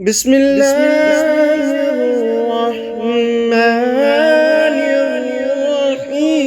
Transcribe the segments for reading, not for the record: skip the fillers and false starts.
بسم الله الرحمن الرحيم.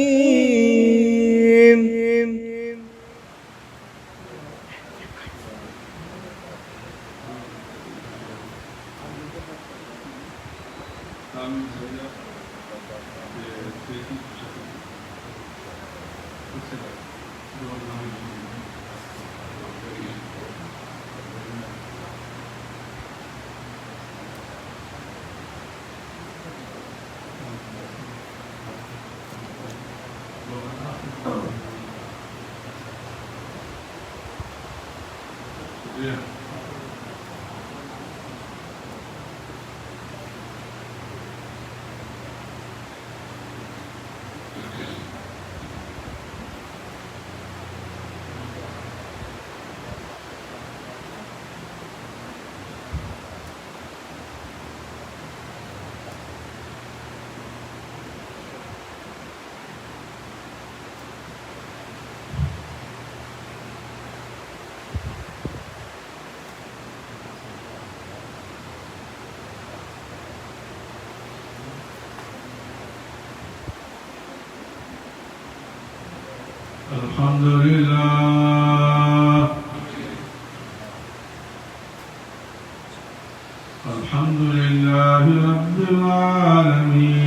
الحمد لله رب العالمين،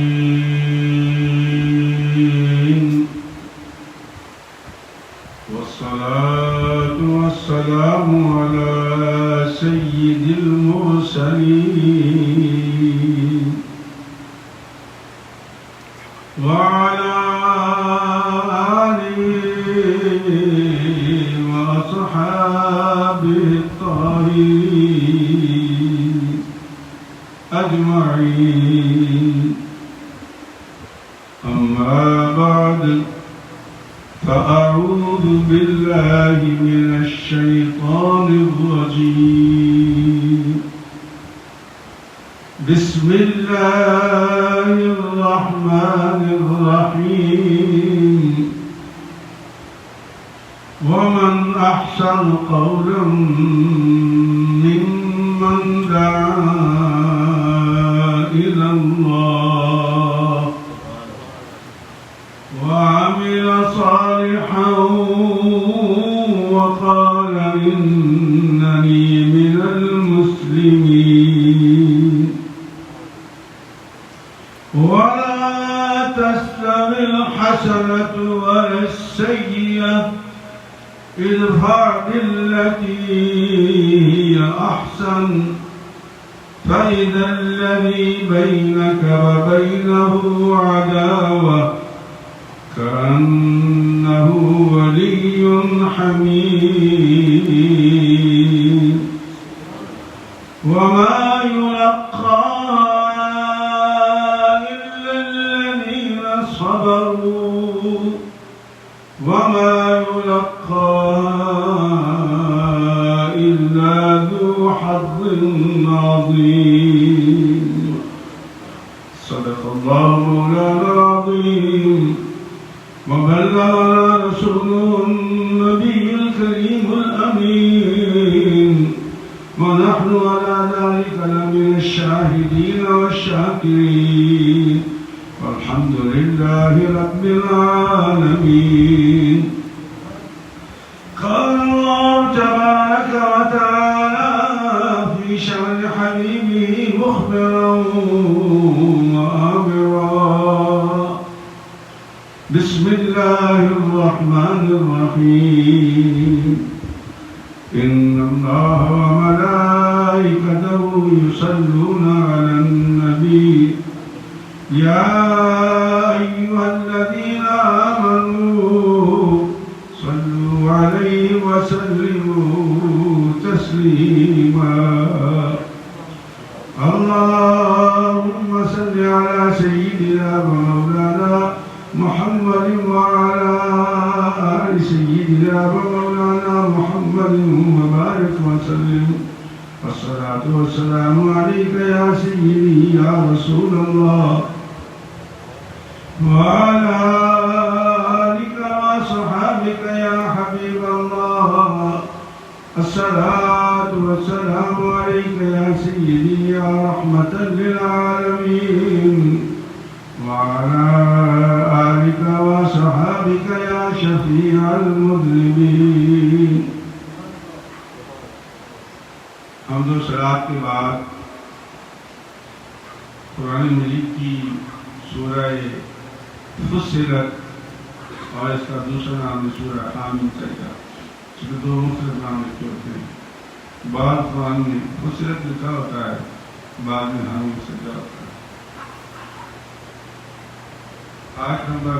والصلاة والسلام على سيد المرسلين وعلى وأصحابه الطاهرين أجمعين. أما بعد، فأعوذ بالله من الشيطان الرجيم. بسم الله الرحمن الرحيم. ومن أحسن قولا ممن دعا إلى الله وعمل صالحا وقال إنني من المسلمين. ولا تستوي الحسنة ولا السيئة، ادفع بالتي هي أحسن، فإذا الذي بينك وبينه عداوة كأنه ولي حميم. وما يلقاها إلا الذين صبروا، وما يلقاها إلا ذو حظ عظيم. صدق الله مولانا العظيم، وبلغنا رسوله النبي الكريم الأمين، ونحن على ذلك لمن الشاهدين والشاكرين، والحمد لله رب العالمين. قال الله تبارك وتعالى في شأن حبيبه مخبرا وآمرا. بسم الله الرحمن الرحيم. إن الله وملائكته يصلون على النبي، يا أيها الذين آمنوا صلوا عليه وسلموا تسليما. اللهم صل على سيدنا ومولانا محمد وعلى آل سيدنا ومولانا محمد وبارك وسلم. الصلاة والسلام عليك يا سيدي يا رسول الله، وعلى آلك وصحابك يا حبيب الله. الصلاة الصلاة والسلام عليك يا سيدي يا رحمة للعالمين وعلى آلك وصحابك يا شفيع المذنبين. حمد و صلات کے بعد قرآن مجید کی سورہ فصلت اور اس کا دوسرا نام ہے سورہ حامیم سجدہ. اس کے دو مختلف نام لکھے ہوتے ہیں. بعض قرآن میں فصلت لکھا ہوتا ہے, بعد میں حامیم سجدہ ہوتا ہے. آیت نمبر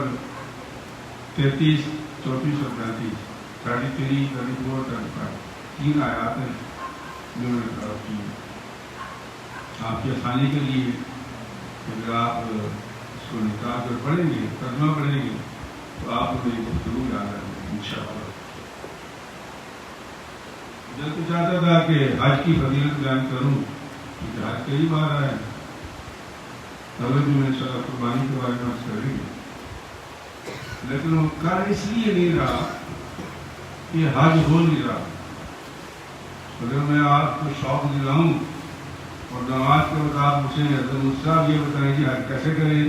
33, 34 اور 35, 33, 34, 35 تین آیات ہیں جو میں نے طرف کی آپ کی آسانی کے لیے. اگر آپ اس کو نکال کر پڑھیں گے, ترجمہ پڑھیں گے, تو آپ کو میری گفتگو یاد آئے گی انشاءاللہ. میں تو چاہتا تھا کہ حج کی فضیلت بیان کروں کیونکہ حج کئی بار آئے, اگر جو میں انشاءاللہ قربانی کے بارے میں کریں گے, لیکن وہ کر اس لیے نہیں رہا کہ حج ہو نہیں رہا. اگر میں آپ کو شوق دلاؤں اور نماز کے بعد آپ مجھے حضرت صاحب یہ بتائیں کہ حج کیسے کریں,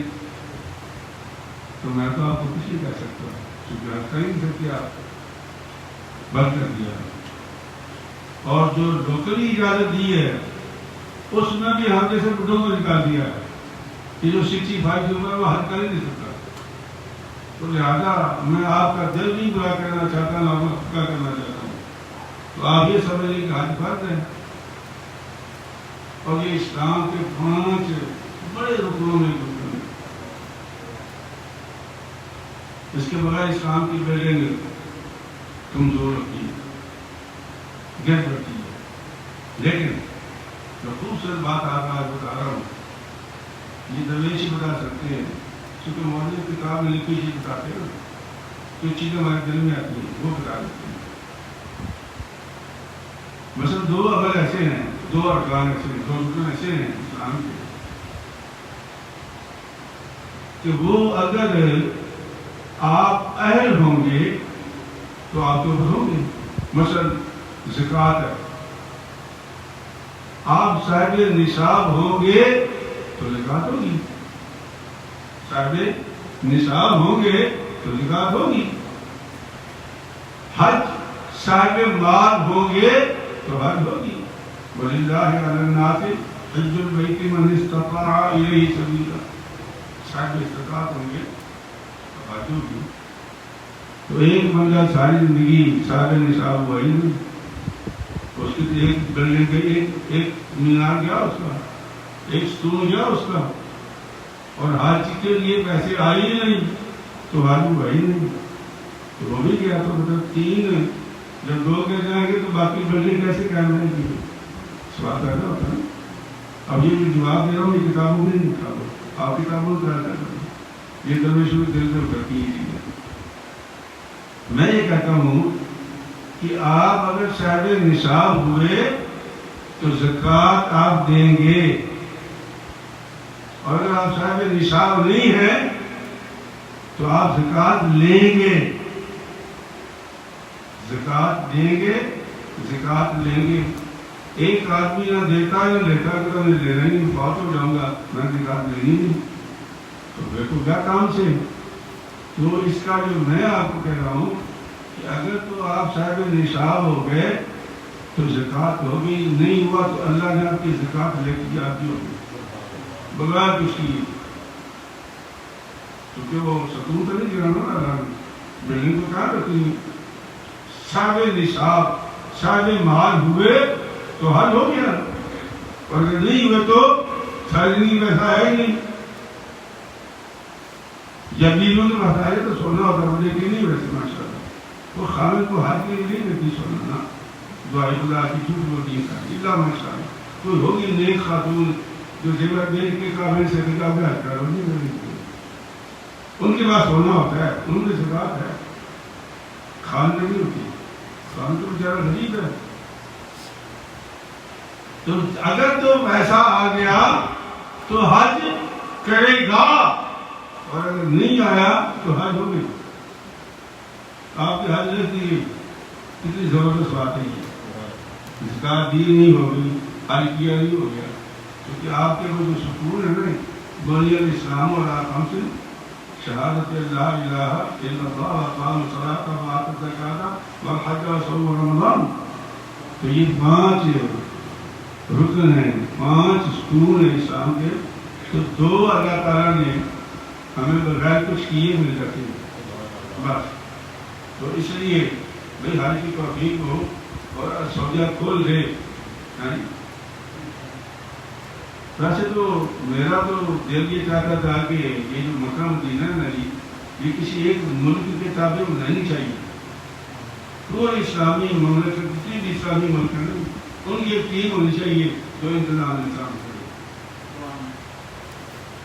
تو میں تو آپ کو کچھ نہیں کہہ سکتا کیونکہ حج کر ہی نہیں سکتے, آپ بند کر دیا. اور جو لوکلی اجازت دی ہے اس میں بھی ہم جیسے بڈھوں کو نکال دیا ہے کہ جو 65 کی عمر ہے وہ حج کر ہی نہیں سکتا. تو لہٰذا میں آپ کا دل نہیں برا کرنا چاہتا نہ میں خفا کرنا چاہتا ہوں. تو آپ یہ سمجھ لیں کہ حج فرض ہے, اور یہ اسلام کے 5 بڑے رکنوں میں رکن ہے. اس کے بغیر اسلام کی بلڈنگ کمزور ہوتی ہے, گر پڑتی ہے. لیکن جو خوبصورت بات آپ آج بتا رہا ہوں یہ درویش ہی بتا سکتے ہیں, کیونکہ مولانا کتاب میں لکھی چیز بتاتے ہیں, جو چیزیں ہمارے دل میں آتی ہیں وہ بتا دیتے ہیں. مثلا 2 عمل ایسے ہیں, 2 ارکان ایسے ہیں, 2 رکن ایسے ہیں اسلام کے کہ وہ اگر آپ اہل ہوں گے تو آپ تو ہوں گے. مثلا زکوٰۃ ہے, آپ صاحب نصاب ہوں گے تو زکوٰۃ ہوگی, صاحب نصاب ہوں گے تو زکوٰۃ ہوگی. حج صاحب مال ہوں گے تو حج ہوگی. وَلِلَّهِ عَلَى النَّاسِ حِجُّ الْبَيْتِ مَنِ اسْتَطَاعَ إِلَيْهِ سَبِيلًا. صاحب استطاعت ہوں گے تو حج ہوگی. تو ایک بندہ ساری زندگی صاحب نصاب ہوا ہی نہیں, اس کی ایک بلڈنگ گئی, ایک مینار گیا اس کا, ایک ستون گیا اس کا, اور حج کے لیے پیسے آئے ہی نہیں تو حج ہوا ہی نہیں. تو وہ بھی گیا. تو مطلب 3 جب 2 کہہ جائیں گے تو باقی بلڈنگ کیسے قائم رہے گی؟ سوال پیدا ہوتا ہے. اب یہ جو جواب دے رہا ہوں یہ کتابوں میں نہیں لکھا ہوا, آپ کتابوں میں کیا کرتے ہیں, یہ درویشوں کے دل میں کرتی ہے. میں یہ کہتا ہوں کہ آپ اگر صاحب نصاب ہوئے تو زکوٰۃ آپ دیں گے, اور اگر آپ صاحب نصاب نہیں ہیں تو آپ زکوٰۃ لیں گے. زکوٰۃ دیں گے, زکوٰۃ لیں گے. ایک آدمی نہ دیتا ہے نہ لیتا ہے, میں لینا ہی نہیں, فوت ہو جاؤں گا, میں زکوٰۃ لینی نہیں, تو دیکھو کیا کام سے. تو اس کا جو میں آپ کو کہہ رہا ہوں کہ اگر تو آپ صاحب نصاب ہو گئے تو زکوٰۃ ہوگی, نہیں ہوا تو اللہ نے آپ کی زکوٰۃ لے کے آتی ہوگی بغیر کچھ کیے. کیونکہ وہ ستون تو نہیں گرانا اللہ نے, بلڈنگ کو کہاں رکھتی. صاحب نصاب صاحب مال ہوئے تو حج ہو گیا, اور اگر نہیں ہوئے تو ساری زندگی پیسہ ہے ہی نہیں. جب بیویوں نے بتایا تو سونا ہوتا ہے, لیکن نہیں ویسے ماشاء اللہ وہ خامد کو حج کے لیے نہیں دیتی سونا, دعائی خدا کی جھوٹ بولتی ہے اللہ ماشاء اللہ. کوئی ہوگی نیک خاتون جو زیور بیچ کے قابل سے نکال کے حج کرو, نہیں ان کے پاس سونا ہوتا ہے, ان کی زکوٰۃ ہے, خان میں نہیں ہوتی. خان تو بیچارہ غریب ہے. تو اگر تو پیسہ آ گیا تو حج کرے گا, اور اگر نہیں آیا تو حج ہو گئی. آپ کی حج کی کتنی زبردست بات ہے یہ. زکات دی نہیں ہوگی، حج کیا نہیں ہو گیا، کیونکہ آپ کے وہ جو سکون ہے نا، بنی الاسلام اور آقام سے شہادت لا الہ الا اللہ واقام الصلاۃ وآت الزکاۃ والحج وصوم رمضان، تو یہ 5 رکن ہیں، 5 ستون ہیں اسلام کے، تو 2 اللہ تعالیٰ نے ہمیں بغیر کچھ کیے مل جاتے ہیں بس۔ تو اس لیے بھائی حج کی توفیق ہو اور سعودیہ کھول دے۔ ویسے تو میرا تو دل یہ چاہتا تھا کہ یہ جو مکہ مدینہ ہے نا جی، یہ کسی ایک ملک کے تابع ہونا نہیں چاہیے، پورے اسلامی مملکت جتنی بھی اسلامی ملک ہیں ان کی ایک ٹیم ہونی چاہیے جو انتظام انسان کرے،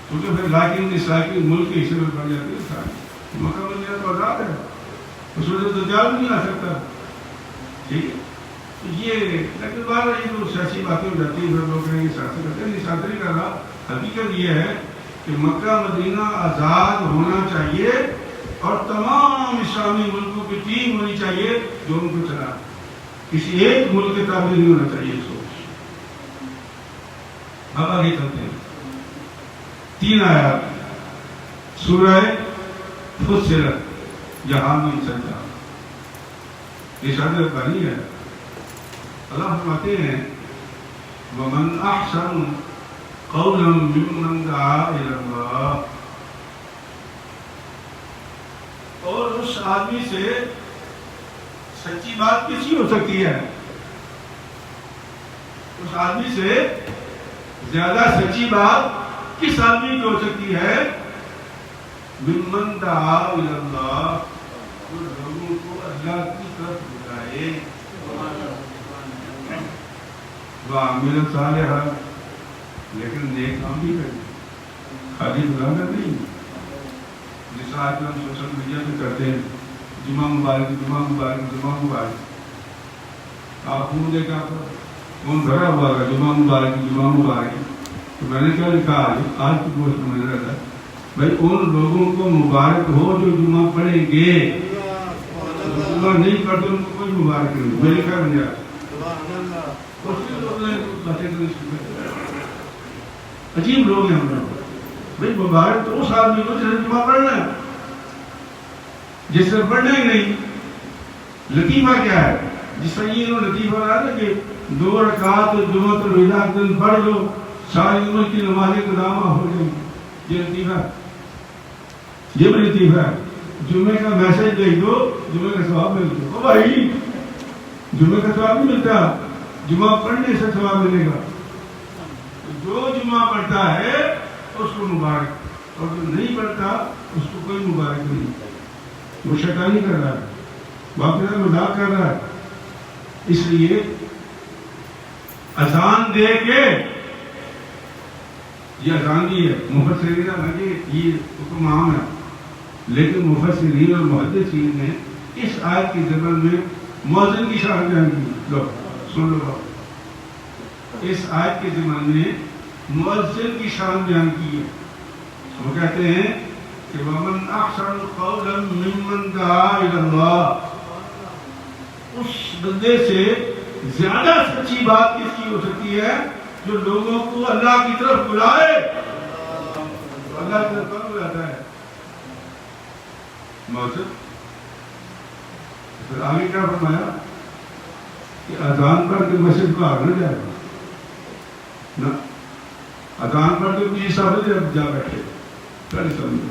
کیونکہ پھر لاکن اسلامی ملک کے حصے میں پڑ جاتے ہیں سارے۔ مکہ مدینہ تو آزاد ہے، اس میں تو دجال نہیں آ سکتا، ٹھیک ہے۔ یہ لیکن بار یہ جو سیاسی باتیں ہو جاتی ہیں، پھر لوگ کہیں گے سیاسی کرتے ہیں، نہیں سیاسی نہیں کر رہا۔ حقیقت یہ ہے کہ مکہ مدینہ آزاد ہونا چاہیے اور تمام اسلامی ملکوں کی ٹیم ہونی چاہیے جو ان کو چلا، کسی ایک ملک کے تابع نہیں ہونا چاہیے سوچ۔ اب آگے چلتے ہیں، 3 آیات سورہ فصلت، یہاں بھی سجدہ، یہ شاید ربانی ہے۔ اللہ فرماتے ہیں وَمَنْ أَحْسَنُ قَوْلًا مِّمَّنْ دَعَا إِلَى اللَّهِ، اور اس آدمی سے سچی بات کسی ہو سکتی ہے، اس آدمی سے زیادہ سچی بات کس آدمی کی ہو سکتی ہے؟ مِّمَّنْ دَعَا إِلَى اللَّهِ، جو لوگوں کو اللہ کی طرف بلائے، وَعَمِلَ صَالِحًا، لیکن نیک کام بھی کرے، خالی بلانا نہیں۔ جس آج ہم سوشل میڈیا پہ کرتے ہیں جمعہ مبارک جمعہ مبارک جمعہ مبارک، آپ خون دیکھا کون بھرا ہوا ہے جمعہ مبارک جمعہ مبارک، تو میں نے کیا لکھا آج کی پوسٹ میں نے رہا بھائی ان لوگوں کو مبارک ہو جو جمعہ پڑھیں گے، جمعہ نہیں پڑھتے ان کو کوئی مبارک نہیں، میرے کیا بن جائے۔ عجیب لوگ ہیں ہم لوگ، بھائی مبارک تو اس آدمی کو جس نے جمعہ پڑھنا ہے، جس سے پڑھنا ہی نہیں۔ لطیفہ کیا ہے؟ جس سے یہ لطیفہ رہا ہے کہ 2 رکعات جمعہ الوداع کے دن پڑھ لو ساری عمر کی نمازیں قضا ہو جائیں، یہ لطیفہ ہے، یہ بھی لطیفہ ہے۔ جمعے کا میسج بھیج دو، جمعے کا ثواب مل دو، بھائی جمعے کا ثواب نہیں ملتا، جمعہ پڑھنے سے ثواب ملے گا۔ جو جمعہ پڑھتا ہے اس کو مبارک، اور جو نہیں پڑھتا اس کو کوئی مبارک نہیں۔ وہ شیطانی کر رہا ہے، واقعہ مذاق کر رہا ہے۔ اس لیے اذان دے کے، یہ اذان بھی ہے، مفسرین نے یہ حکم عام ہے، لیکن مفسرین اور محدثین نے اس آیت کے ضمن میں مؤذن کی شان بیان کی۔ لو سن لو، اس آیت کے ضمن میں مؤذن کی شان بیان کی ہے۔ وہ کہتے ہیں کہ وَمَنْ أَحْسَنُ قَوْلًا مِّمَّنْ دَعَا إِلَى اللَّهِ، اس بندے سے زیادہ سچی بات کس کی ہو سکتی ہے جو لوگوں کو اللہ کی طرف بلائے۔ اللہ کی طرف کون بلاتا ہے؟ مؤذن۔ پھر آگے کیا فرمایا کہ اذان پڑھ کے مسجد کو آگ نہ جائے گا، اذان پڑھ کے کسی صاحب جا بیٹھے پہلے سمجھے۔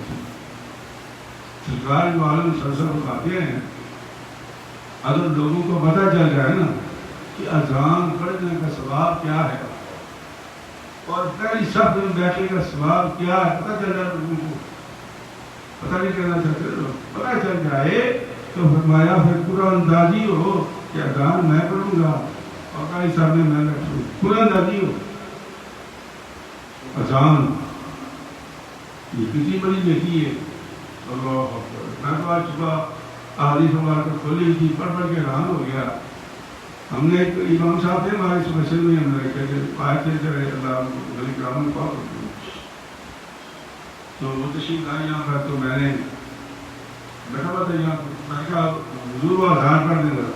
سرکار عالم صلی اللہ علیہ وسلم کہتے ہیں اگر لوگوں کو پتہ چل جائے نا کہ اذان پڑھنے کا ثواب کیا ہے اور پہلی صف میں بیٹھنے کا ثواب کیا ہے، پتہ چل جائے لوگوں کو، پتہ نہیں کرنا چاہتے لوگ، پتہ چل جائے تو فرمایا پھر قرآن اندازی ہو کہ اذان میں پڑھوں گا اور قاری صاحب میں بیٹھوں، قرآن اندازی ہو۔ اذان یہ کسی بڑی دیکھی ہے، اللہ اکبر۔ میں تو آج صبح احادیث مبارکہ کھولی تھی، پڑھ کے حیران ہو گیا۔ ہم نے ایک امام صاحب تھے ہمارے اس مسجد میں، ہم نے کہتے آئے تھے کہ اللہ ولی کرام میں پاک ہوتے ہیں، تو وہ تشریف لائے یہاں پر، تو میں نے بیٹھا ہوا تھا یہاں، میں نے کہا حضور وہ اذان پڑھ دیں گا،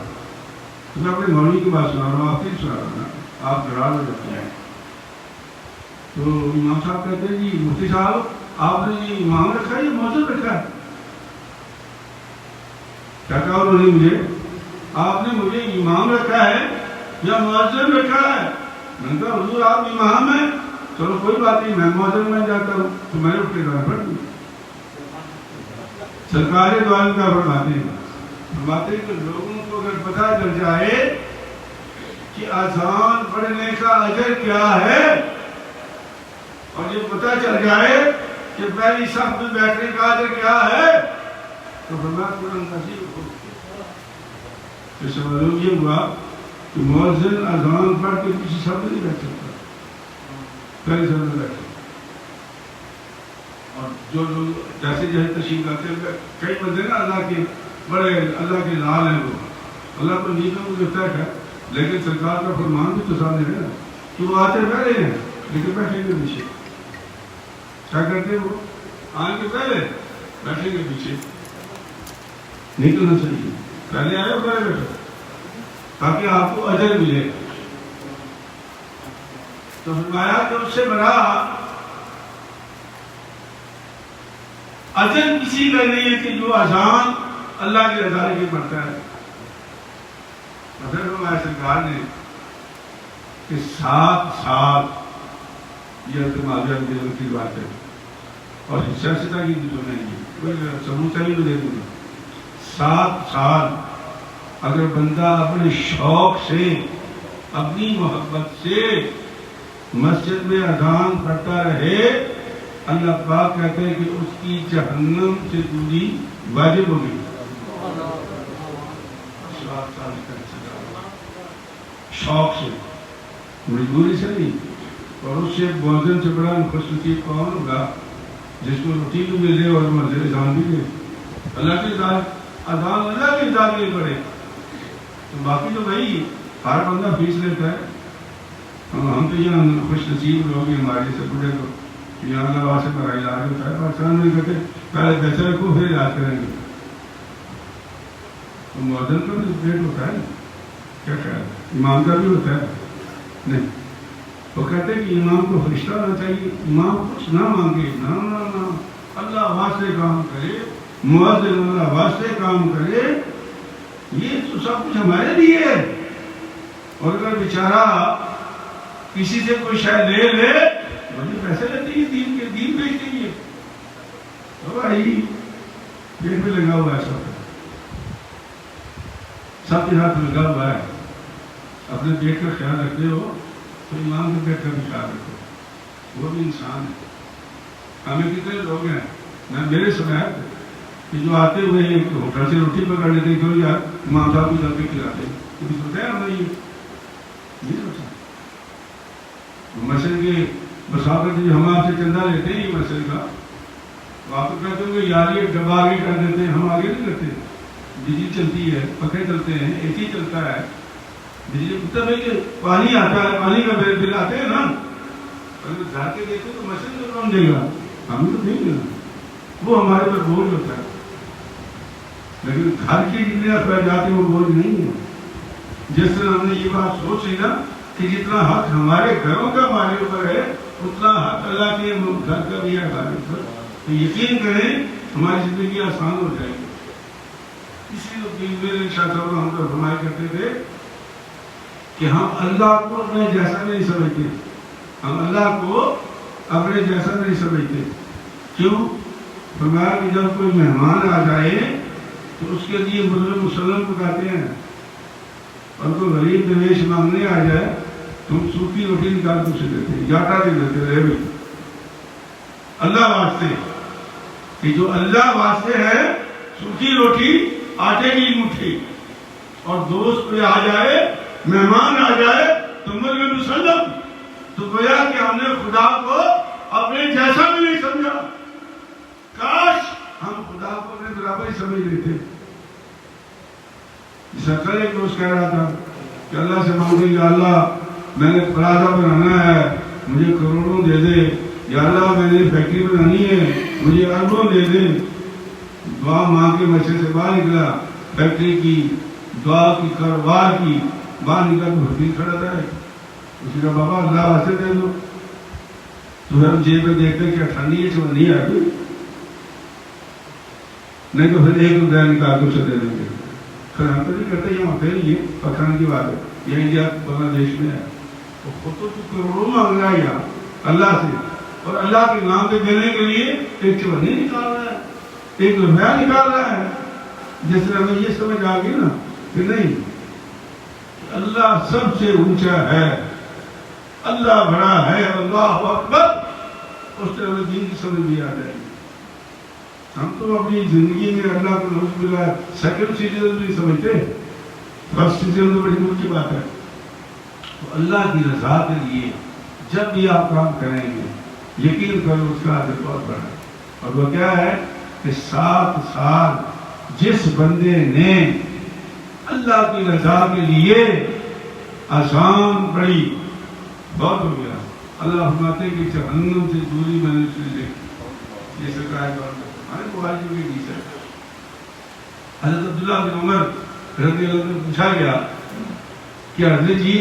میں اپنے مولوی کی بات سنا رہا ہوں، آپ کی سنا رہا ہوں نا، آپ ناراض ہو جاتے ہیں. تو امام صاحب کہتے ہیں جی مفتی صاحب آپ نے یہ امام رکھا ہے یا مؤذن رکھا ہے؟ کیا کہا انہوں نے مجھے؟ آپ نے مجھے امام رکھا ہے یا مؤذن رکھا ہے؟ میں نے کہا حضور آپ امام ہیں، چلو کوئی بات نہیں میں مؤذن بن جاتا ہوں. تو میں نے اٹھ کے گانا پڑھ دی. سرکار دو عالم کا فرماتے ہیں کہ لوگوں کو اگر پتہ چل جائے کہ اذان پڑھنے کا اجر کیا ہے، اور یہ پتہ چل جائے کہ پہلی صف میں بیٹھنے کا اجر کیا ہے، تو فرمایا قرآن نصیب ہو. اس سے معلوم یہ ہوا کہ مؤذن اذان پڑھ کے کسی صف میں نہیں بیٹھ سکتا، پہلی صف میں بیٹھ سکتا. اور جو لوگ جیسے جیسے تشریف لاتے ہیں، کئی بندے نا اللہ کے بڑے اللہ کے لال ہیں، وہ اللہ کو نیکوں کو گرفتار ہے، لیکن سرکار کا فرمان بھی تو سامنے ہے کہ وہ آتے پہلے ہیں لیکن بیٹھیں گے پیچھے. کیا کرتے ہیں وہ؟ آنے کے پہلے بیٹھیں گے پیچھے. نکلنا چاہیے، پہلے آئے اور پہلے بیٹھو تاکہ آپ کو اجر ملے. تو فرمایا کہ اس سے بڑا اجر کسی کا نہیں ہے کہ جو اذان اللہ کے رضا کے پڑھتا ہے. پھر فرمایا سرکار نے کہ 7 سال یہ اعتماد کی بات ہے، اور سیاستہ کی جو نہیں ہے سموچا بھی دے دوں گا. 7 سال اگر بندہ اپنے شوق سے اپنی محبت سے مسجد میں اذان پڑھتا رہے، اللہ پاک کہتے ہیں کہ اس کی جہنم سے دوری واجب ہوگی. 7 سال شوق سے، مجبوری سے نہیں. اور اس سے مؤذن سے بڑا خوش نصیب کون ہوگا جس کو روٹی بھی ملے اور مزے اذان بھی دے. اللہ کی اذان اللہ کی اذان نہیں پڑے تو باقی تو بھائی ہر بندہ فیس لیتا ہے. ہم تو یہاں خوش نصیب لوگ ہیں، ہمارے سے بڑے تو یہاں اللہ سے بڑا علاج ہوتا ہے. پاکستان میں کہتے پہلے پیسے رکھو پھر علاج کریں گے. تو مؤذن کا بھی ریٹ ہوتا ہے، کیا خیال ہے؟ امام کا بھی ہوتا ہے نہیں. وہ کہتے ہیں کہ امام کو فرشتہ ہونا چاہیے، امام کچھ نہ مانگے، نہ اللہ واسطے کام کرے، مؤذن اللہ واسطے کام کرے. یہ تو سب کچھ ہمارے لیے ہے. اور اگر بیچارہ کسی سے کوئی شاید لے مجھے پیسے لیتے ہیں دین کے دین بیچتے ہیں. تو بھائی پیٹ میں لگا ہوا ہے، سب کے ہاتھ لگا ہوا ہے. اپنے پیٹ کا خیال رکھتے ہو تو امام کے پیٹ کا بھی خیال رکھو، وہ بھی انسان ہے. ہمیں کتنے لوگ ہیں، میں میرے سماعت کہ جو آتے ہوئے ایک ہوٹل سے روٹی پکڑ لیتے ہیں کہ یار امام صاحب کو جل کے کھلاتے ہیں. کبھی سوچا ہے ہم نے یہ سوچا؟ مسجد کے مسافر جو ہم آپ سے چندہ لیتے ہیں یہ مسجد کا، تو آپ تو کہتے ہوں گے یار یہ ڈبہ آگے کر دیتے ہیں. ہم آگے نہیں کرتے، بجلی چلتی ہے، پکے چلتے ہیں، اے سی چلتا ہے. بجلی مطلب ہے کہ پانی آتا ہے، پانی کا بل آتے ہیں نا. اگر گھر کے دیکھو تو مسجد میں کون دے گا؟ ہم تو دیں گے، وہ ہمارے پر بوجھ ہوتا ہے. لیکن گھر کی جتنے اخراجات ہیں وہ بوجھ نہیں ہے. جس طرح ہم نے یہ بات سوچ لی نا کہ جتنا حق ہمارے گھروں کا ہمارے اوپر ہے اتنا حق اللہ کے گھر کا بھی ہے ہمارے اوپر. تو یقین کریں ہماری زندگی آسان ہو جائے گی. اسی لیے میرے شاہ صاحب ہم تو فرمایا کرتے تھے کہ ہم اللہ کو اپنے جیسا نہیں سمجھتے. ہم اللہ کو اپنے جیسا نہیں سمجھتے. کیوں؟ فرمایا کہ جب کوئی مہمان آ جائے تو اس کے لیے بزرگ مسلم پکاتے ہیں، اور کوئی غریب درویش مانگنے آ جائے تو ہم سوکھی روٹی نکال کے اسے دیتے ہیں، جاٹا دے دیتے رہے بھی اللہ واسطے. کہ جو اللہ واسطے ہے سوکھی روٹی آٹے کی مٹھی. اور دوست کوئی آ جائے، مہمان آ جائے تو مرغ مسلم، تو گویا کہ ہم نے خدا کو اپنے جیسا بھی نہیں سمجھا. کاش ہم خدا کو اپنے برابر ہی سمجھ لیتے. جیسا کل ایک دوست کہہ رہا تھا کہ اللہ سے مانگے یا اللہ میں نے پلازا بنانا ہے مجھے کروڑوں دے دے، یا اللہ میں نے فیکٹری بنانی ہے مجھے اربوں دے دے. دعا مانگ کے مسجد سے باہر نکلا، فیکٹری کی دعا کی کاروبار کی باہر نکل بھرتی کھڑا رہا ہے. اسی کا بابا اللہ واسطے دے دو. تو ہم جیب میں دیکھتے کہ ٹھنڈی ہے سمجھ نہیں آتی, نہیں تو پھر 1 روپیہ نکال کے اسے دے دیں گے. پھر ہم تو نہیں کرتے, یہ وہاں پہ نہیں ہے, پکڑنے کی بات ہے. یہ انڈیا بنگلہ دیش میں ہے, خود تو کروڑوں مانگ رہا ہے یہاں اللہ سے, اور اللہ کے نام پہ دینے کے لیے 1 چوہنی نکال رہا ہے, 1 روپیہ نکال رہا ہے. جس طرح ہمیں یہ سمجھ آ گئی نا کہ نہیں, اللہ سب سے اونچا ہے, اللہ بڑا ہے, اللہ اکبر, اس طرح ہمیں دین کی سمجھ بھی آ جائے گی. ہم تو اپنی زندگی میں اللہ کو نعوذ باللہ سیکنڈ سٹیزن نہیں سمجھتے, فرسٹ سٹیزن تو بڑی دور کی بات ہے. تو اللہ کی رضا کے لیے جب بھی آپ کام کریں گے یقین کرو اس کا اجر بہت بڑا ہے. اور وہ کیا ہے کہ 7 سال جس بندے نے اللہ کی رضا کے لیے آسان پڑی بہت ہو گیا. اللہ فرماتے ہیں کہ جہنم سے دوری میں نے اس نے دیکھی. یہ سرکار ہمارے بخاری میں بھی ہے. حضرت عبداللہ بن عمر رضی اللہ عنہ پوچھا گیا کہ حضرت جی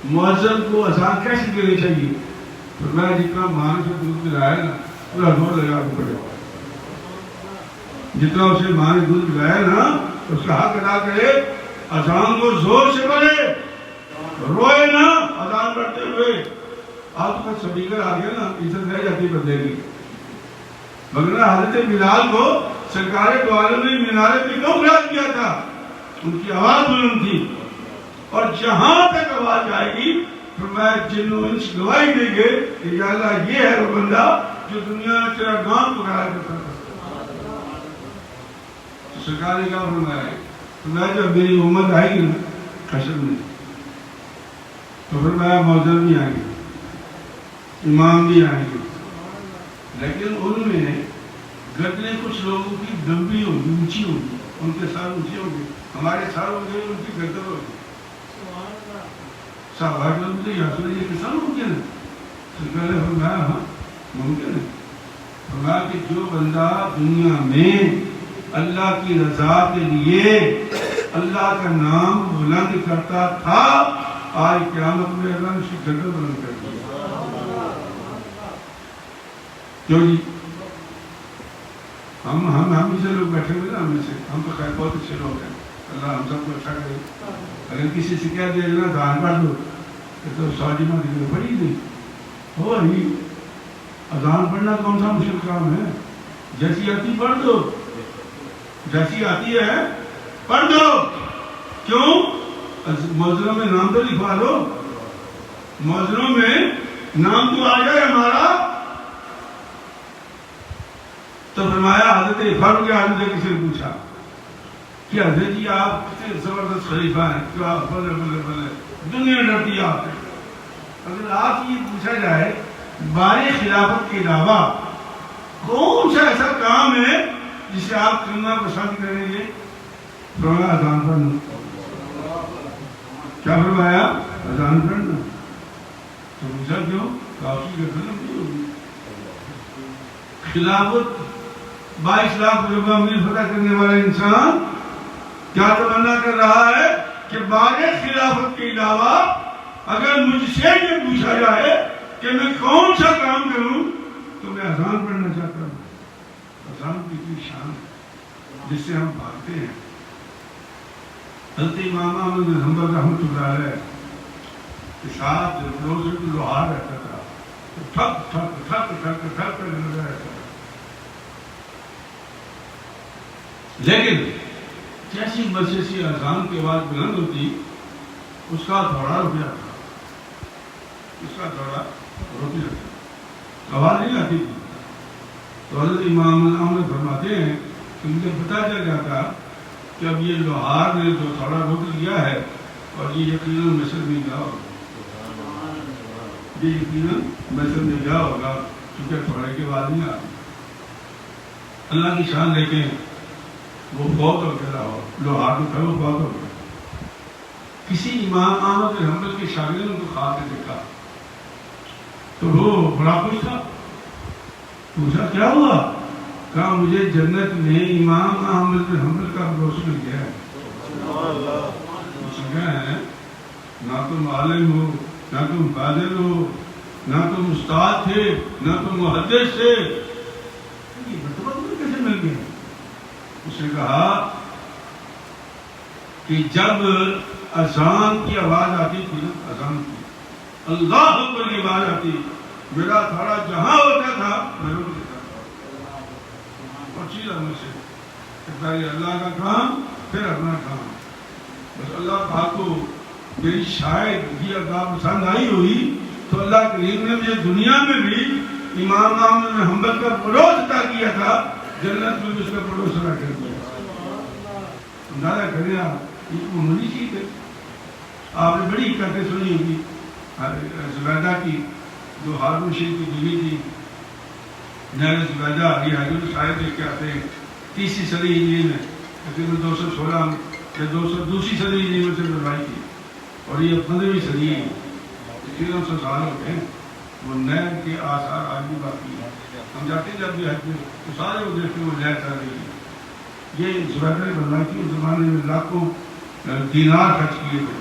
مؤذن کو اذان کیسے دینی چاہیے؟ فرمایا جتنا ماں سے دودھ پلایا نا پورا زور لگا کے پڑے, جتنا اسے ماں نے دودھ پلایا نا اس کا حق ادا کرے, اذان کو زور سے پڑھے, روئے نا اذان پڑھتے ہوئے. آپ کا سپیکر آ گیا نا عزت رہ جاتی بندے کی, مگر حضرت بلال کو سرکار دو عالم نے مینارے پہ کیوں کھڑا کیا تھا؟ ان کی آواز بلند تھی, اور جہاں تک آواز آئے گی فرمایا جنوں انس گواہی دیں گے کہ یا اللہ یہ ہے وہ بندہ جو دنیا میں تیرا نام پکارا کرتا تھا. سرکار نے کہا فرمایا جب میری امت آئے گی نا حشر میں تو فرمایا مؤذن بھی آئیں گے, امام بھی آئیں گے, لیکن ان میں گردنیں کچھ لوگوں کی لمبی ہوگی, اونچی ہوگی, ان کے سر اونچے ہوں گے, ہمارے سر ہوں گے, ان کی گردن ہوگی. صحابہ نے یا رسول اللہ یہ کیسا ممکن ہے؟ سرکار نے فرمایا ہاں ممکن ہے. فرمایا کہ جو بندہ دنیا میں اللہ کی رضا کے لیے اللہ کا نام بلند کرتا تھا, آج قیامت میں اللہ نے اس کی گردن بلند کر دی. کیوں جی ہم سے لوگ بیٹھے ہوئے نا, ہم سے ہم تو خیر بہت اچھے لوگ ہیں, اللہ ہم سب کو اچھا کرے. اگر کسی سے کہہ دے نا دھان پڑھ دو تو ساجی ماں دیکھ پڑھی نہیں ہو ہی. اذان پڑھنا کون سا مشکل کام ہے؟ جیسی آتی پڑھ دو, جیسی آتی ہے پڑھ دو. کیوں؟ مؤذنوں میں نام تو لکھوا دو, مؤذنوں میں نام تو آ جائے ہمارا. تو فرمایا حضرت فاروق اعظم سے کسی نے پوچھا کہ حضرت جی آپ کتنے زبردست خلیفہ ہیں, کہ آپ بلے بلے بلے دنیا ڈرتی ہے آپ سے. اگر آپ یہ پوچھا جائے بارے خلافت کے علاوہ کون سا ایسا کام ہے جسے آپ کرنا پسند کریں گے؟ فرمایا اذان پڑھنا. کیا فرمایا؟ اذان پڑھنا. تو پوچھا کیوں؟ کافی کا ختم نہیں ہوگی. خلافت 22 لاکھ روپے میں فتح کرنے والا انسان کیا تمنا کر رہا ہے کہ بارے خلافت کے علاوہ اگر مجھ سے یہ پوچھا جائے کہ میں کون سا کام کروں تو میں اذان پڑھنا چاہتا ہوں. اذان کی اتنی شان ہے جس سے ہم بھاگتے ہیں. حضرت امام احمد بن حنبل رحمۃ اللہ علیہ کے ساتھ روز لوہار رہتا تھا, ٹھک ٹھک ٹھک ٹھک ٹھک لگا رہتا تھا. لیکن جیسی مسجد اذان کی آواز بلند ہوتی اس کا دھوڑا رک جاتا, اس کا دھوڑا رک جاتا, آواز نہیں آتی تھی. تو حضرت امام احمد فرماتے ہیں کہ مجھے پتہ چل جاتا کہ اب یہ لوہار نے جو تھوڑا روک لیا ہے اور یہ یقیناً مصر میں گیا ہوگا, یہ یقیناً مصر میں گیا ہوگا, کیونکہ تھوڑے کے بعد نہیں آتی. اللہ کی شان دیکھیں, وہ بہت ہو گیا لوہار جو تھا وہ بہت ہو گیا. کسی امام احمد بن حنبل کے شاگرد نے تو خواب میں دیکھا تو وہ بڑا خوش تھا. پوچھا کیا ہوا؟ کہا مجھے جنت میں امام احمد بن حنبل کا پڑوس مل گیا ہے. ہے نہ تم عالم ہو، نہ تم فاضل ہو، نہ تم استاد تھے، نہ تم محدث تھے، یہ مرتبہ تمہیں کیسے مل گیا؟ اس نے کہا کہ جب اذان کی آواز آتی تھی نا، اذان کی اللہ اکبر کی آواز آتی، میرا تھوڑا جہاں ہوتا تھا میں رک دیتا تھا اور چیز ہمیں سے کہتا ہے اللہ کا کام پھر اپنا کام. بس اللہ پاک کو میری شاید یہ ادا پسند آئی ہوئی تو اللہ کریم نے مجھے دنیا میں بھی امام احمد بن حنبل کا پڑوس عطا کیا تھا، جنت میں بھی اس کا پڑوس عطا کر دیا. اندازہ کریں آپ، یہ معمولی چیز ہے. آپ نے بڑی حکایتیں سنی ہوگی زبیدہ کی، جو ہارون رشید کی بیوی تھی، نہر زبیدہ. یہ حضرت صاحب دیکھ کے آتے ہیں 30 صدی ہجری میں، تقریباً 216 یا 202 صدی ہجری میں سے بنوائی تھی، اور یہ 15ویں صدی ہے، 300 سال ہو گئے. وہ نہر کے آثار آج بھی باقی ہیں. ہم جاتے ہیں جب بھی حج میں تو سارے وہ دیکھتے ہیں وہ نہر چل رہی ہے. یہ زبیدہ نے بنوائی تھی. اس زمانے میں لاکھوں دینار خرچ کیے تھے.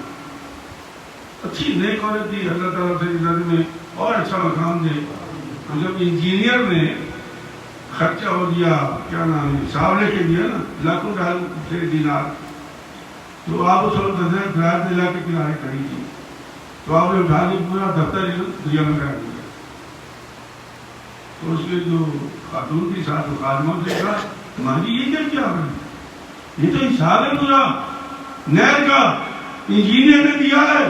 اچھی نیک عورت تھی، اللہ تعالیٰ سے زندگی میں اور اچھا مقام دے. تو جب انجینئر نے خرچہ ہو دیا، کیا نام ہے، حساب لے کے دیا نا، لاکھوں سے دینار، تو آپ اس وقت دریا دلا کے کنارے کھڑی تھی، تو آپ نے اٹھا کے پورا دفتر دریا میں کر دیا. تو اس کے جو خاتون کی ساتھ خادموں سے کہا ماں جی یہ کیا کیا آپ نے، یہ تو حساب ہے پورا نہر کا، انجینئر نے دیا ہے.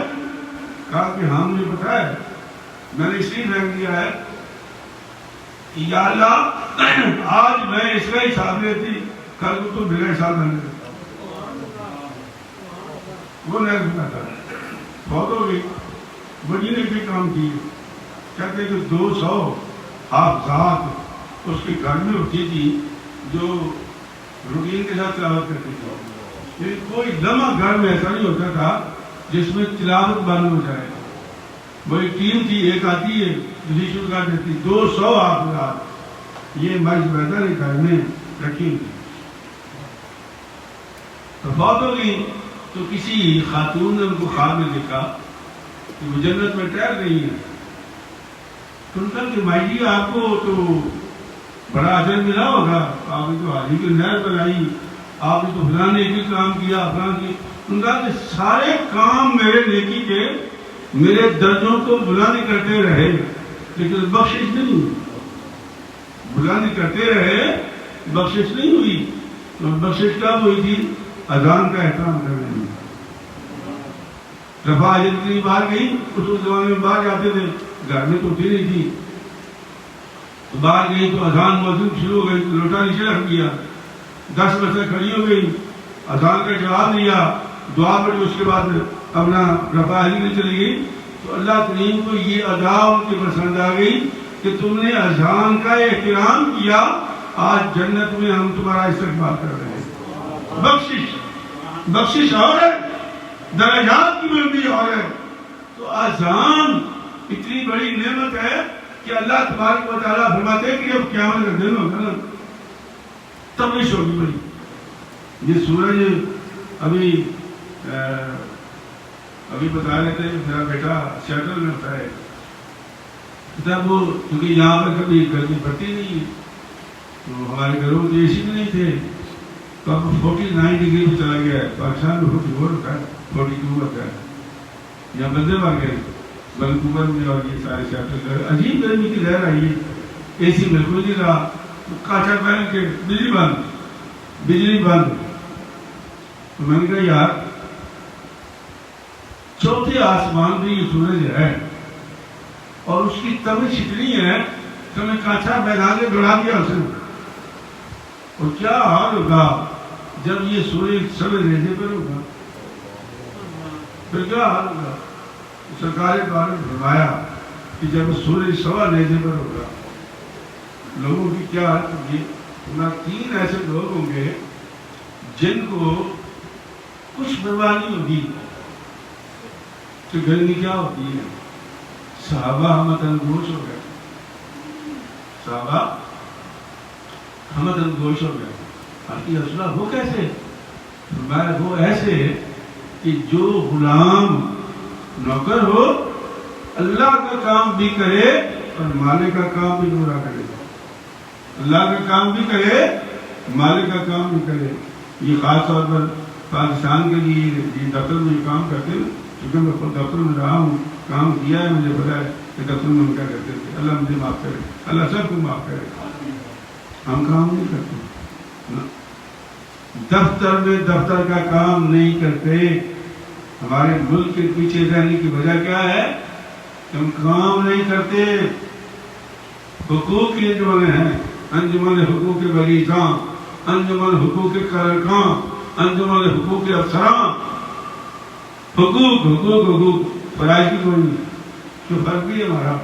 کہا کہ ہاں مجھے پتا ہے، میں نے اس لیے پھینک دیا ہے یا اللہ آج میں اس کا حساب لیتی، کل کو تو میرا حساب نہ لے. وہ نہر بتاتا ہے بہت ہو گئی، بڑی نے بھی کام کی. کہتے کہ 200 حافظات اس کے گھر میں ہوتی تھی جو روٹین کے ساتھ تلاوت کرتی تھی. کوئی لمحہ گھر میں ایسا نہیں ہوتا تھا جس میں تلاوت بند ہو جائے. وہی ٹیم تھی، ایک آتی ہے دوسری شروع کر دیتی. 200 حافظات یہ مرض بہتر گھر میں رکھی ہوئی. تو بات ہو گئی تو کسی خاتون نے ان کو خواب میں دیکھا کہ وہ جنت میں ٹہل رہی ہیں. تو ان کا کہ مائی جی آپ کو تو بڑا اجر ملا ہوگا، آپ نے تو حاجی کی نہر بنائی، آپ نے تو فلاں نیکی کام کیا، فلاں کی. ان کا کہ سارے کام میرے نیکی کے میرے درجوں کو بلند کرتے رہے لیکن بخشش نہیں ہوئی. بلند کرتے رہے، بخشش نہیں ہوئی. تو بخشش کب ہوئی تھی؟ اذان کا احترام کرنے میں. رفع حاجت کی باہر گئی، اس زمانے میں باہر جاتے تھے، گھر میں تو ہوتی نہیں تھی. تو باہر گئی تو اذان مؤذن شروع ہو گئی، لوٹا نیچے رکھ دیا، 10 بجے کھڑی ہو گئی، اذان کا جواب دیا، دعا پڑھی، اس کے بعد اپنا رفع حاجت میں چلی گئی. تو اللہ کریم کو یہ ادا ان کی پسند آ گئی کہ تم نے اذان کا احترام کیا، آج جنت میں ہم تمہارا استقبال کر رہے ہیں. بخشش اور ہے، درجات کی بلندی اور ہے. تو اذان اتنی بڑی نعمت ہے کہ اللہ تبارک و تعالیٰ فرماتے ہیں کہ جب قیامت کا دن ہوگا نا تبش ہوگی بڑی. یہ سورج ابھی بتا رہے تھے، میرا بیٹا سیاٹل میں ہوتا ہے، تب وہ کیونکہ یہاں پر کبھی گرمی پڑتی نہیں ہے تو ہمارے گھروں میں اے سی بھی نہیں تھے، تو اب 49 ڈگری پہ چلا گیا ہے. پاکستان میں 44 ہوتا ہے، 42 ہوتا ہے. یہاں بندے بھاگ گئے بنکوور میں، اور یہ سارے سیاٹل عجیب گرمی کی لہر آئی ہے. اے سی بالکل نہیں رہا، کاچا پہن کے بجلی بند. تو میں نے کہا یار چوتھے آسمان میں یہ سورج ہے اور اس کی تبش اتنی ہے کہ میں کانچا پہنا کے دوڑا دیا اسے. اور کیا حال ہوگا جب یہ سورج سوے نیزے پر ہوگا، پھر کیا حال ہوگا. سرکار بار نے فرمایا کہ جب سورج سوا نیزے پر ہوگا لوگوں کی کیا حالت ہوگی. 3 ایسے لوگ ہوں گے جن کو کچھ پرواہ نہیں ہوگی کہ گرمی کیا ہوتی ہے. صحابہ ہمت انگوش ہو گئے. آتی رسولہ وہ کیسے؟ فرمایا وہ ایسے کہ جو غلام نوکر ہو اللہ کا کام بھی کرے اور مالک کا کام بھی پورا کرے، اللہ کا کام بھی کرے مالک کا کام بھی کرے۔ یہ خاص طور پر پاکستان کے لیے یہ دفتر میں کام کرتے ہیں، کیونکہ میں خود دفتر میں رہا ہوں، کام کیا ہے، مجھے پتا ہے کہ دفتر میں ہم کیا کرتے تھے۔ اللہ مجھے معاف کرے، اللہ سب کو معاف کرے۔ ہم کام نہیں کرتے، دفتر میں دفتر کا کام نہیں کرتے۔ ہمارے ملک کے پیچھے رہنے کی وجہ کیا ہے کہ ہم کام نہیں کرتے۔ حقوق کی انجمنیں ہیں، انجمن حقوق کے بغیچاں، انجمن حقوق کے کارکاں، انجمن حقوق کے افسراں، حقوق حقوق حقوق فرائض کی کوئی نہیں، جو فرق بھی ہے ہمارا۔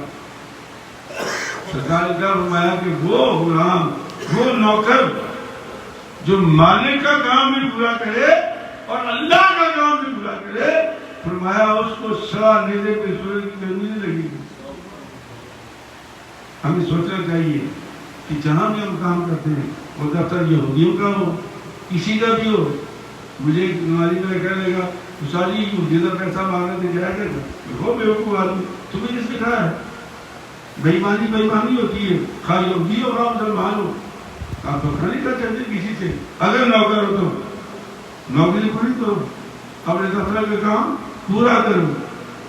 سرکار نے کیا فرمایا کہ وہ غلام، وہ نوکر جو مالک کا کام بھی پورا کرے اور اللہ کا کام بھی پورا کرے، فرمایا اس کو سوا نیزے پہ سورج کی گرمی نہیں لگے گی۔ ہمیں سوچنا چاہیے کہ جہاں بھی ہم کام کرتے ہیں وہ دفتر یہودیوں کا ہو، کسی کا بھی ہو، مجھے نمازی میں کہنے لگا ساری یہودی کا پیسہ مانگنے دے جایا کرتا، وہ بیوقوف آدمی، تمہیں جس نے کہا ہے بےایمانی بےایمانی ہوتی ہے، خواہ یہودی ہو خواہ مسلمان ہو، آپ دھوکہ نہیں کر سکتے کسی سے۔ اگر نوکر ہو تو نوکری پوری کرو، اپنے دفتر کا کام پورا کرو،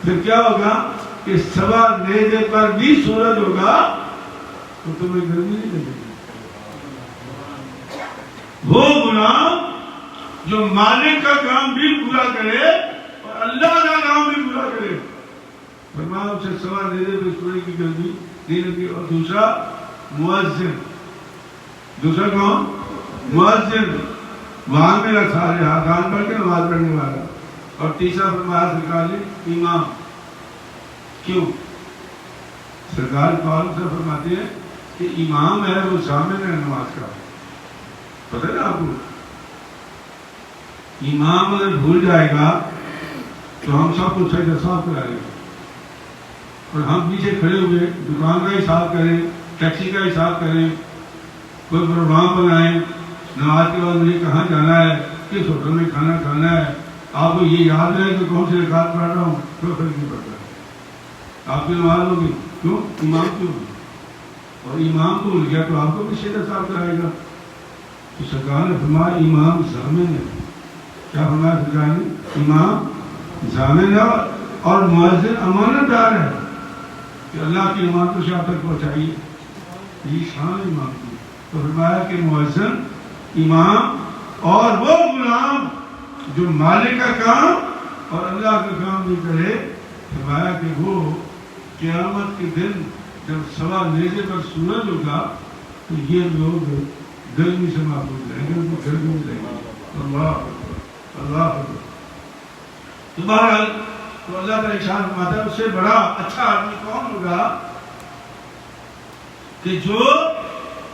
پھر کیا ہوگا کہ سوا نیزے پر بھی سورج ہوگا تو تمہیں گرمی نہیں لگے گی۔ وہ غلام جو مالک کا کام بھی پورا کرے اور اللہ کا کام بھی پورا کرے، فرمایا اسے سوا نیزے پہ سورج کی گرمی نہیں لگی۔ اور دوسرا مؤذن، دوسرا کون؟ مؤذن، وہاں میرا سارے آذان پڑھ کے نماز پڑھنے والا۔ اور تیسرا فرمایا سرکار نے امام۔ کیوں؟ سرکار قول سے فرماتے ہیں کہ امام ہے وہ ضامن ہے نماز کا، پتہ ہے نا آپ کو؟ امام اگر بھول جائے گا تو ہم سب کو سجدہ صاف کرائے گا، اور ہم پیچھے کھڑے ہوئے دکان کا حساب کریں، ٹیکسی کا حساب کریں، کوئی پروگرام بنائیں، نماز کے بعد مجھے کہاں جانا ہے، کس ہوٹل میں کھانا کھانا ہے، آپ کو یہ یاد رہے کہ کون سی رکعت پڑھ رہا ہوں، کوئی فرق نہیں پڑتا۔ آپ کی نماز ہوگی، کیوں؟ امام کیوں ہوگی، اور امام کو بھول گیا تو آپ کو بھی سیدھا صاف کرائے گا۔ تو سرکار نے فرمایا امام ضامن ہے۔ کیا فرمایا سرکار نے؟ امام ضامن ہے اور مؤذن امانت دار ہے کہ اللہ کی نماز کو شام تک پہنچائیے، یہ شان امام کی۔ تو فرمایا کہ مؤذن، امام اور وہ غلام جو مالک کا کام اور اللہ کا کام بھی کرے، فرمایا کہ وہ قیامت کے دن جب سوا نیزے پر سورج ہوگا تو یہ لوگ گرمی سے محفوظ رہیں گے، ان کو گرمی نہیں لگے گی۔ اللہ اکبر، اللہ اکبر۔ تو بہرحال تو اللہ کا ارشاد فرماتا ہے اس سے بڑا اچھا آدمی کون ہوگا کہ جو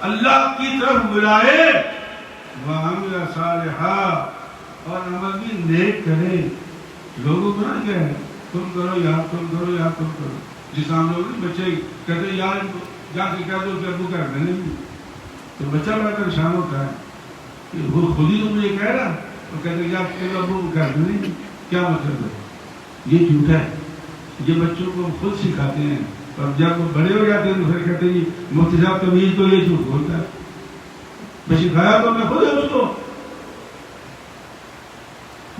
اللہ کی طرف بلائے، وَعَمِلَ صَالِحًا، اور عمل بھی نیک کرے۔ لوگوں کو نہ کہے تم کرو یا تم کرو یا تم کرو، جس عام لوگ بچے کہتے یار جا کے کہہ دو کہ ابو کر دیں نہیں، تو بچہ بڑا پریشان ہوتا ہے کہ وہ خود ہی تم یہ کہہ رہا، اور کہتے یار کہ ابو کر دیں نہیں، کیا مطلب ہے؟ یہ جھوٹ ہے۔ یہ بچوں کو خود سکھاتے ہیں، اور جب وہ بڑے ہو جاتے ہیں تو پھر کہتے ہیں مفتی صاحب تمیز تو یہ جھوٹ بولتا ہے، میں سکھایا تو میں خود ہے اس کو۔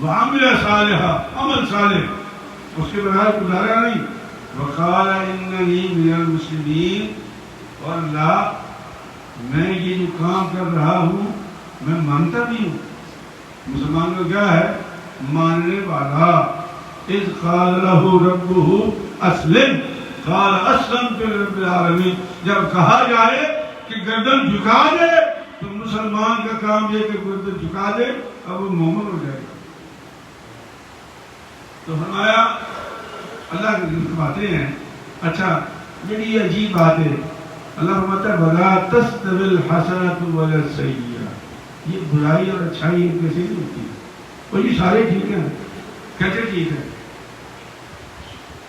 وَعَمِلَ صَالِحًا، عمل صالح، اس کے بغیر گزارا نہیں۔ وَقَالَ إِنَّنِي مِنَ الْمُسْلِمِينَ، اور اللہ میں یہ جو کام کر رہا ہوں میں مانتا بھی ہوں۔ مسلمان کو کیا ہے؟ ماننے والا۔ اذ قال له ربه اسلم قال اسلمت لرب العالمین، جب کہا جائے کہ گردن جھکا دے تو مسلمان کا کام یہ کہ گردن جھکا دے، اب وہ مومن ہو جائے گا۔ تو فرمایا اللہ کی باتیں ہیں۔ اچھا بڑی عجیب بات ہے، اللہ فرماتا ہے وَلَا تَسْتَوِي الْحَسَنَةُ وَلَا السَّيِّئَةُ، یہ برائی اور اچھائی ایک جیسی نہیں ہوتی، اور یہ سارے ٹھیک ہیں، کہتے ٹھیک ہے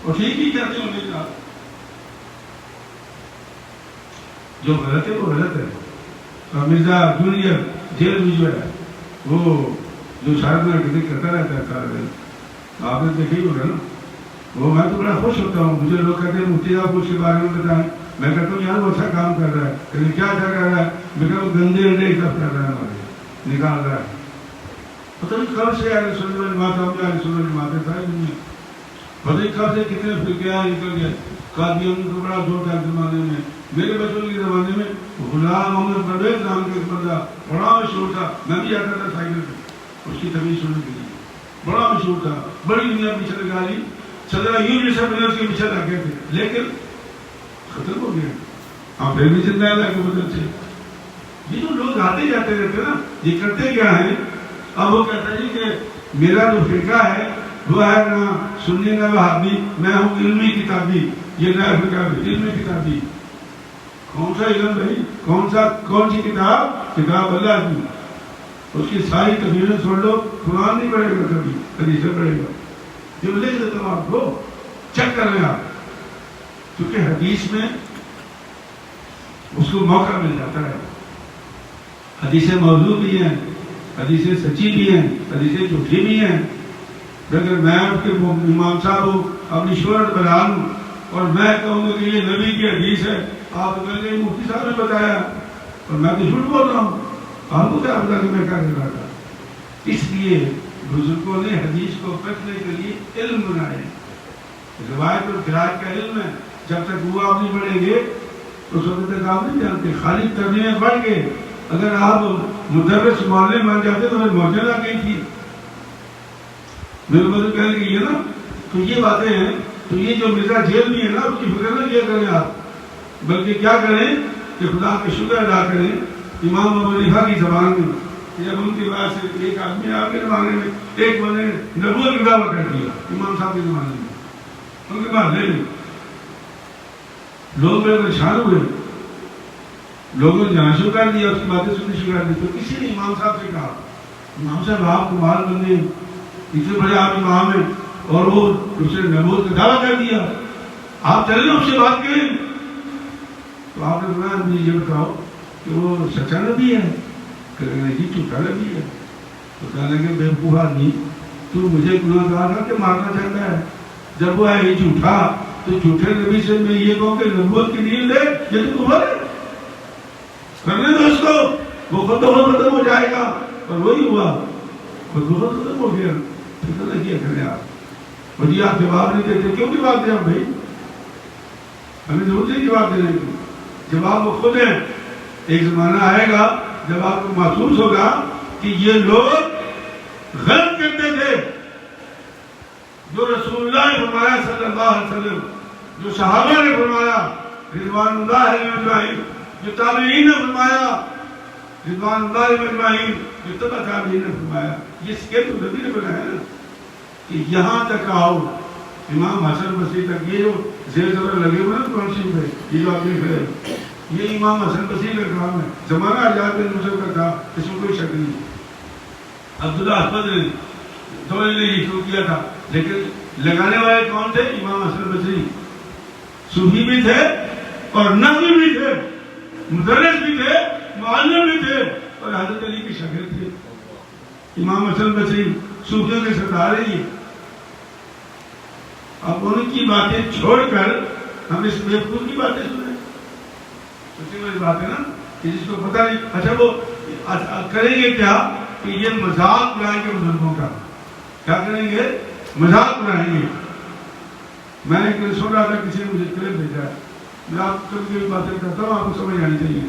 اور ٹھیک ہی کہتے ہوں گے، جو غلط ہے وہ غلط ہے۔ اور مرزا جونیئر جیل میں جو ہے وہ جو شاید میں کسی کرتا رہتا ہے سارا دن. آپ نے دیکھا ہی ہوگا نا. وہ میں تو بڑا خوش ہوتا ہوں. مجھے لوگ کہتے ہیں مفتی صاحب اس کے بارے میں بتائیں. میں کہتا ہوں یار وہ اچھا کام کر رہا ہے. کہیں کیا اچھا کر رہا ہے؟ میں کہا وہ گندے انڈے سب کر رہا ہے ہمارے نکال رہا ہے. پتہ نہیں کب سے اہل سنت والجماعت ہم اہل سنت والجماعت سارے دنیا پتہ نہیں کب سے کتنے فرقے آئے نکل گئے. قادیانی کو بڑا زور تھا زمانے میں. میرے بچوں کے زمانے میں غلام محمد پرویز نام کا ایک بندہ بڑا مشہور تھا. میں بھی جاتا تھا سائیکل پہ اس کی تمیز سننے کے لیے. بڑا مشہور تھا. بڑی دنیا پیچھے لگا لی. 17 کے پیچھے لگ گئے تھے لیکن ختم ہو گیا. ہاں پھر بھی زندہ ہے کہ بدل سے. یہ جو لوگ آتے جاتے رہتے نا یہ کرتے کیا ہیں؟ اب وہ کہتا ہے کہ میرا جو فرقہ ہے وہ ہے نہ سنی نہ وہابی. میں ہوں علمی کتابی. یہ نیا فرقہ ہے علمی کتابی. کون سا علم بھائی؟ کون سی کتاب؟ کتاب اللہ کی. اس کی ساری تفسیریں سن لو. قرآن نہیں پڑھے گا کبھی حدیث پڑھے گا. جو لکھ دیتا ہوں آپ کو چیک کر لیں آپ. کیونکہ حدیث میں اس کو موقع مل جاتا ہے. حدیثیں موضوع بھی ہیں, حدیثیں سچی بھی ہیں, حدیثیں جھوٹی بھی ہیں. اگر میں آپ کے امام صاحب ہوں, اپنی شہرت بنا لوں اور میں کہوں گا کہ یہ نبی کی حدیث ہے, آپ کہیں گے مفتی صاحب نے بتایا اور میں تو جھوٹ بول رہا ہوں. آپ کو کیا پتا کہ میں کیا کر رہا تھا؟ اس لیے بزرگوں نے حدیث کو پرکھنے کے لیے علم بنائے. روایت اور قرائت کا علم ہے. جب تک وہ آپ نہیں پڑھیں گے اس وقت تک آپ نہیں جانتے. خالی ترجمے پڑھ کے اگر آپ مدرس معلم بن جاتے تو پھر موجود آ گئی تھی. میرے مطلب کہنے کی یہ نا تو یہ باتیں ہیں. تو یہ جو مرزا جیل بھی ہے نا اس کی فکر نہ یہ کریں آپ, بلکہ کیا کریں کہ خدا کے شکر ادا کریں. امام ابو حنیفہ کی زبان میں جب ان کی بات سے ایک آدمی آپ کے زمانے میں ایک بندے نے نبوت کا دعویٰ کر دیا امام صاحب کے زمانے میں. ان کے بعد نہیں لوگ بڑے پریشان ہوئے. لوگوں نے جانا شروع کر دیا, اس کی باتیں سننی شروع کر دی. تو کسی نے امام صاحب سے کہا امام صاحب آپ کمال بندے اتنے بڑے آپ امام ہیں اور وہ اس نے نبوت کا دعویٰ کر دیا, آپ چلیں اس سے بات کریں. تو آپ نے بتایا مجھے یہ بتاؤ کہ وہ سچا نبی ہے کہنے کی جھوٹا نبی ہے. تو کہنے لگے بیوقوف آدمی تو مجھے گناہ گار کر کے مارنا چاہتا ہے. جب وہ ہے یہ جھوٹا تو جھوٹے نبی سے میں یہ کہوں کہ نبوت کی نیل دے, یہ تو کفر ہے. کرنے دو اس کو, وہ خود بخود ختم ہو جائے گا. اور وہی ہوا, خود بخود ختم ہو گیا. فکر نہ کیا کریں آپ. اور جی آپ جواب نہیں دیتے, کیوں جواب دیں آپ بھائی؟ ہمیں ضرورت نہیں جواب دینے کی. جواب وہ خود ہے. ایک زمانہ آئے گا جب آپ کو محسوس ہوگا کہ یہ لوگ غلط کرتے تھے. جو رسول اللہ نے فرمایا صلی اللہ علیہ وسلم, جو صحابہ نے فرمایا رضوان اللہ علیہ اجمعین, جو تابعین نے فرمایا رضوان اللہ علیہ اجمعین, جو تبع تابعین نے فرمایا, یہ سکے تو نبی نے بنایا نا کہ یہاں تک آؤ. امام حسن بصری تک یہ جو زیر زبر لگے ہوئے نا کونسی پہ یہ جو آپ دیکھ رہے ہیں, یہ امام حسن بصری کا کام ہے. زمانہ آزاد بن مصر کا تھا, اس میں کوئی شک نہیں. عبداللہ احمد نے دولے نے یہ شروع کیا تھا, لیکن لگانے والے کون تھے؟ امام حسن بصری. صوفی بھی تھے اور نحوی بھی تھے, مدرس بھی تھے, معلم بھی تھے اور حضرت علی کے شاگرد تھے. امام حسن بصری صوفیوں کے سردار ہیں. اب ان کی باتیں چھوڑ کر ہم اس بیوقوف کی باتیں سنیں. سوچی والی بات ہے نا کہ جس کو پتہ نہیں. اچھا وہ کریں گے کیا کہ یہ مذاق اڑائیں گے بزرگوں کا. کیا کریں گے؟ مذاق اڑائیں گے. میں ایک سن رہا تھا, کسی نے مجھے کلپ بھیجا ہے, میں آپ کبھی کبھی باتیں کرتا ہوں, آپ کو سمجھ آنی چاہیے.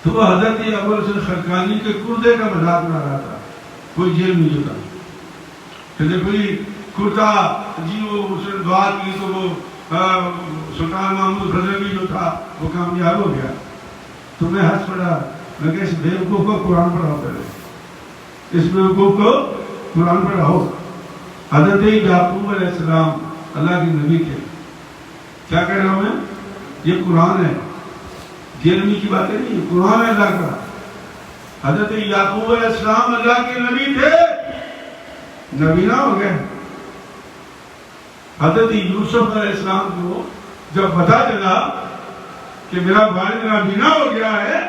تو وہ حضرت ابو الحسن خرقانی کے کردے کا مذاق اڑا رہا تھا. کوئی جیل میں جو تھا, پھر کوئی کرتا جی وہ اس نے دعا کی تو وہ سلطان محمود غزنوی جو تھا وہ کامیاب ہو گیا. تو میں ہنس پڑا, میں کہ اس بیوقوف کو قرآن پڑھاؤ, پہلے اس بیوقوف کو قرآن پڑھاؤ. حضرت یعقوب علیہ السلام اللہ کے نبی تھے. کیا کہہ رہا ہوں میں؟ یہ قرآن ہے, جیلمی کی باتیں نہیں, قرآن ہے اللہ کا. حضرت یعقوب علیہ السلام اللہ کے نبی تھے, نبی نہ ہو گئے. حضرت یوسف علیہ السلام کو جب پتا چلا کہ میرا والد نابینا ہو گیا ہے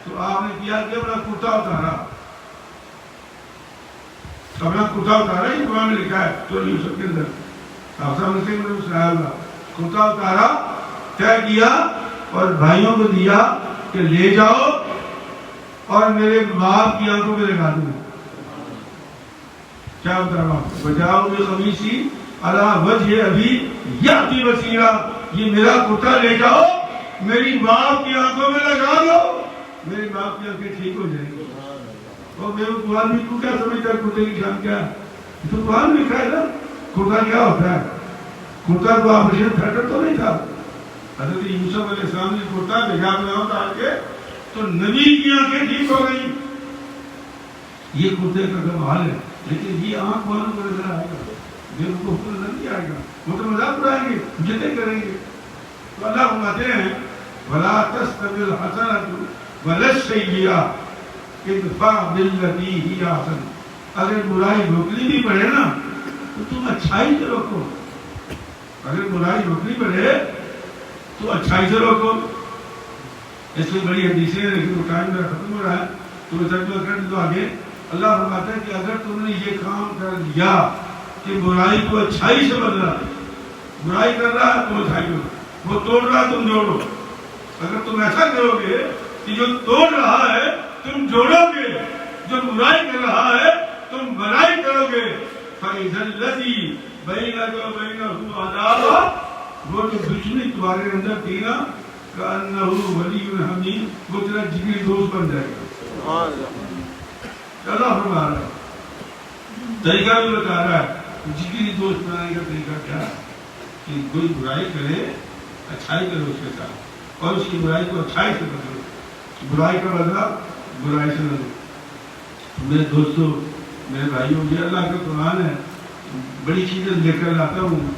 تو آپ نے کیا کہ اپنا کرتا اتارا. اپنا کرتا اتارا، یہ قرآن میں لکھا ہے سورہ یوسف کے اندر، صاحب مسلم نے سنایا اللہ کرتا اتارا، طے کیا اور بھائیوں کو دیا کہ لے جاؤ اور میرے باپ کی آنکھوں میں لگا دوں. کیا اتارا؟ بجاؤ میں قمیصی علی وجہ ابھی یاتی بصیرا، یہ میرا کرتا لے جاؤ میری باپ کی آنکھوں میں لگا دو، میری باپ کی آنکھیں ٹھیک ہو جائیں گی. اور میرے قرآن بھی تو کیا سمجھتا ہے کرتے کی شان کیا ہے؟ تو قرآن میں لکھا ہے نا کرتا کیا ہوتا ہے. کرتا تو آپریشن تھیٹر تو نہیں تھا. حضرت یوسف علیہ السلام نے کرتا بھیجا بنا ڈال کے تو نبی کی آنکھیں ٹھیک ہو گئی. یہ کرتے کا کمال ہے، لیکن یہ آنکھ والوں کو نظر آئے گا، دل کو نظر نہیں آئے گا، وہ تو مذاق اڑائیں گے، جتنے کریں گے. تو اللہ فرماتے ہیں وَلَا تَسْتَوِي الْحَسَنَةُ وَلَا السَّيِّئَةُ ادْفَعْ بِالَّتِي هِيَ أَحْسَنُ. اگر برائی روکنی بھی پڑے نا تو تم اچھائی سے روکو. اگر برائی روکنی پڑے تو اچھائی سے روکو. اس میں بڑی حدیثیں ہیں لیکن وہ ٹائم میرا ختم ہو رہا ہے تو میں ترجمہ کر دوں آگے. اللہ فرماتا ہے کہ اگر تم نے یہ کام کر دیا کہ برائی کو اچھائی سے بدلا، برائی کر رہا ہے تم اچھائی کرو، وہ توڑ رہا ہے تم جوڑو. اگر تم ایسا کرو گے کہ جو توڑ رہا ہے تم جوڑو گے، جو برائی کر رہا ہے تم بھلائی کرو گے، فَإِذَا الَّذِي بَيْنَكَ وَبَيْنَهُ عَدَاوَةٌ، وہ جو دشمنی تمہارے اندر تھی نا كَأَنَّهُ وَلِيٌّ حَمِيمٌ، وہ تیرا جگری دوست بن جائے گا. اللہ فرما رہا ہے، طریقہ بھی بتا رہا ہے جگری دوست بنانے کا طریقہ کیا ہے کہ کوئی برائی کرے اچھائی کرو اس کے ساتھ اور اس کی برائی کو اچھائی سے بدلو. برائی کا بدلہ برائی سے نہ دو. میرے دوستو، میرے بھائیوں، یہ اللہ کا قرآن ہے. بڑی چیزیں لے کر لاتا ہوں،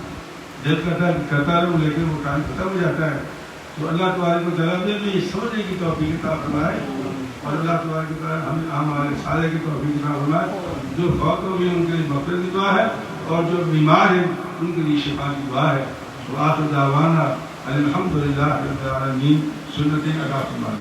دل کرتا رہوں لیکن وہ ٹائم ختم ہو جاتا ہے. تو اللہ تبارک و تعالیٰ نے یہ سمجھنے کی توفیق عطا فرمائے اور اللہ تبارک و تعالیٰ ہمارے سارے کی توفیق عطا فرمائے. جو فوت ہو گئے ان کے لیے مغفرت کی دعا ہے اور جو بیمار ہیں ان کے لیے شفا کی دعا ہے. وآخر دعوانا الحمدللہ رب العالمین. سنتیں ادا فرمائے.